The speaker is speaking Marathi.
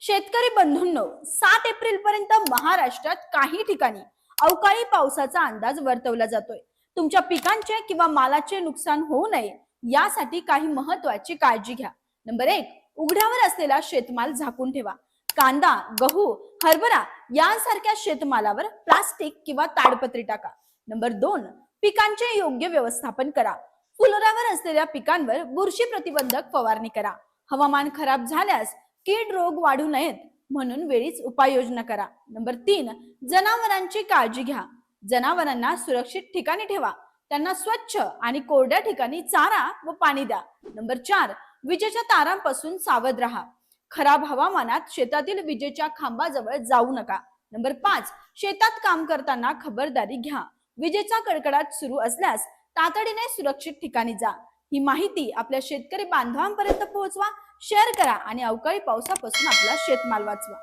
शेतकरी बंधूंनो, 7 एप्रिल पर्यंत महाराष्ट्रात काही ठिकाणी अवकाळी पावसाचा अंदाज वर्तवला जातोय. तुमच्या पिकांचे किंवा मालाचे नुकसान होऊ नये यासाठी काही महत्त्वाची काळजी घ्या. नंबर 1, उघड्यावर असलेला शेतमाल झाकून ठेवा. कांदा, गहू, हरभरा यांसारख्या शेतमालावर प्लास्टिक किंवा ताडपत्री टाका. नंबर 2, पिकांचे योग्य व्यवस्थापन करा. फुलोऱ्यावर असलेल्या पिकांवर बुरशी प्रतिबंधक फवारणी करा. हवामान खराब झाल्यास कीड रोग वाढू नयेत म्हणून वेळीच उपाययोजना करा. नंबर 3, जनावरांची काळजी घ्या. जनावरांना सुरक्षित ठिकाणी ठेवा. त्यांना स्वच्छ आणि कोरड्या ठिकाणी चारा व पाणी द्या. नंबर 4, विजेच्या तारांपासून सावध राहा. खराब हवामानात शेतातील विजेच्या खांबाजवळ जाऊ नका. नंबर 5, शेतात काम करताना खबरदारी घ्या. विजेचा कडकडाट सुरू असल्यास तातडीने सुरक्षित ठिकाणी जा. ही माहिती आपल्या शेतकरी बांधवांपर्यंत पोहोचवा, शेअर करा आणि अवकाळी पावसापासून आपला शेतमाल वाचवा.